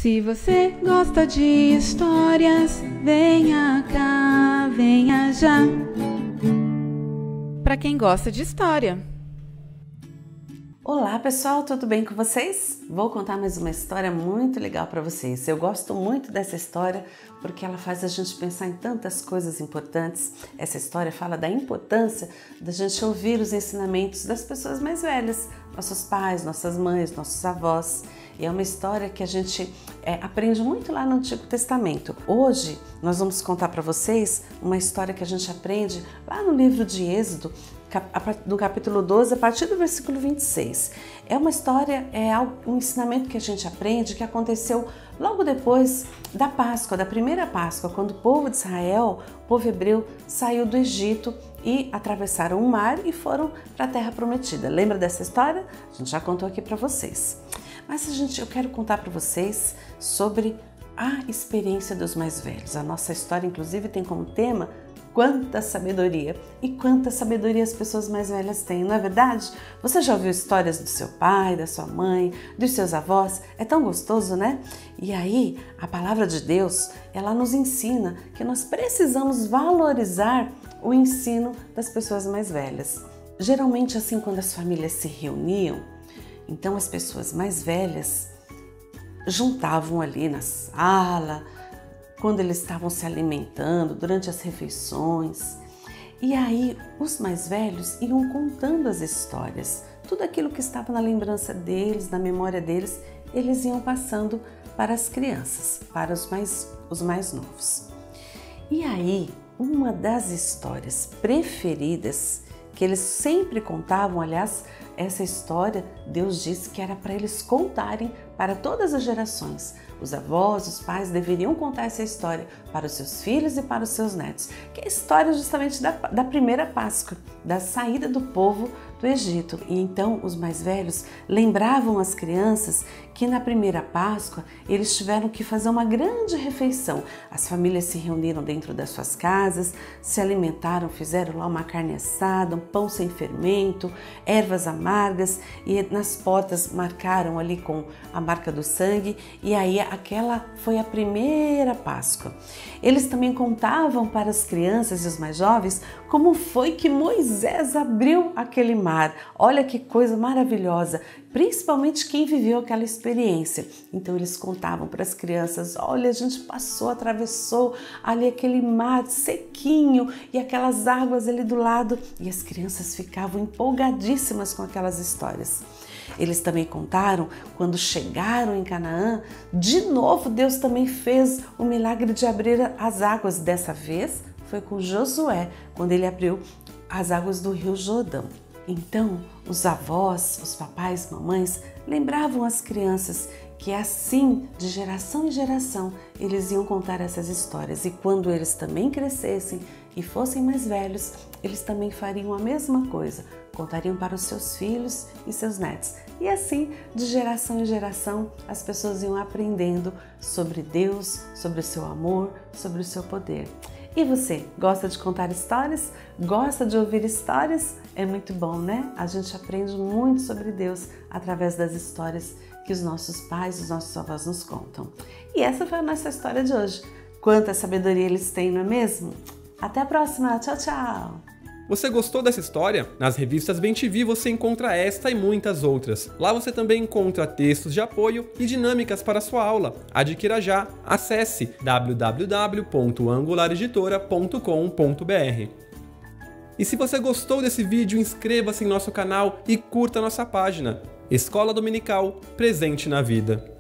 Se você gosta de histórias, venha cá, venha já. Para quem gosta de história. Olá pessoal, tudo bem com vocês? Vou contar mais uma história muito legal para vocês. Eu gosto muito dessa história porque ela faz a gente pensar em tantas coisas importantes. Essa história fala da importância da gente ouvir os ensinamentos das pessoas mais velhas, nossos pais, nossas mães, nossos avós. E é uma história que a gente aprende muito lá no Antigo Testamento. Hoje nós vamos contar para vocês uma história que a gente aprende lá no livro de Êxodo, do capítulo 12, a partir do versículo 26. É uma história, um ensinamento que a gente aprende que aconteceu logo depois da Páscoa, da primeira Páscoa, quando o povo de Israel, o povo hebreu, saiu do Egito e atravessaram o mar e foram para a Terra Prometida. Lembra dessa história? A gente já contou aqui para vocês. Mas eu quero contar para vocês sobre a experiência dos mais velhos. A nossa história, inclusive, tem como tema quanta sabedoria e quanta sabedoria as pessoas mais velhas têm, não é verdade? Você já ouviu histórias do seu pai, da sua mãe, dos seus avós? É tão gostoso, né? E aí, a palavra de Deus, ela nos ensina que nós precisamos valorizar o ensino das pessoas mais velhas. Geralmente, assim, quando as famílias se reuniam, então as pessoas mais velhas juntavam ali na sala, quando eles estavam se alimentando, durante as refeições. E aí os mais velhos iam contando as histórias, tudo aquilo que estava na lembrança deles, na memória deles, eles iam passando para as crianças, para os mais novos. E aí, uma das histórias preferidas que eles sempre contavam, aliás, essa história, Deus disse que era para eles contarem para todas as gerações. Os avós, os pais deveriam contar essa história para os seus filhos e para os seus netos, que é a história justamente da primeira Páscoa, da saída do povo do Egito. E então os mais velhos lembravam as crianças que na primeira Páscoa eles tiveram que fazer uma grande refeição. As famílias se reuniram dentro das suas casas, se alimentaram, fizeram lá uma carne assada, um pão sem fermento, ervas amargas e nas portas marcaram ali com a marca do sangue, e aí aquela foi a primeira Páscoa. Eles também contavam para as crianças e os mais jovens como foi que Moisés abriu aquele mar. Olha que coisa maravilhosa, principalmente quem viveu aquela experiência. Então eles contavam para as crianças, olha, a gente atravessou ali aquele mar sequinho e aquelas águas ali do lado, e as crianças ficavam empolgadíssimas com aquelas histórias. Eles também contaram quando chegaram em Canaã, de novo Deus também fez o milagre de abrir as águas. Dessa vez foi com Josué, quando ele abriu as águas do rio Jordão. Então, os avós, os papais, mamães, lembravam as crianças que assim, de geração em geração, eles iam contar essas histórias. E quando eles também crescessem e fossem mais velhos, eles também fariam a mesma coisa, contariam para os seus filhos e seus netos. E assim, de geração em geração, as pessoas iam aprendendo sobre Deus, sobre o seu amor, sobre o seu poder. E você, gosta de contar histórias? Gosta de ouvir histórias? É muito bom, né? A gente aprende muito sobre Deus através das histórias que os nossos pais, os nossos avós nos contam. E essa foi a nossa história de hoje. Quanta sabedoria eles têm, não é mesmo? Até a próxima! Tchau, tchau! Você gostou dessa história? Nas revistas BemTV você encontra esta e muitas outras. Lá você também encontra textos de apoio e dinâmicas para sua aula. Adquira já! Acesse www.angulareditora.com.br. E se você gostou desse vídeo, inscreva-se em nosso canal e curta nossa página. Escola Dominical, presente na vida.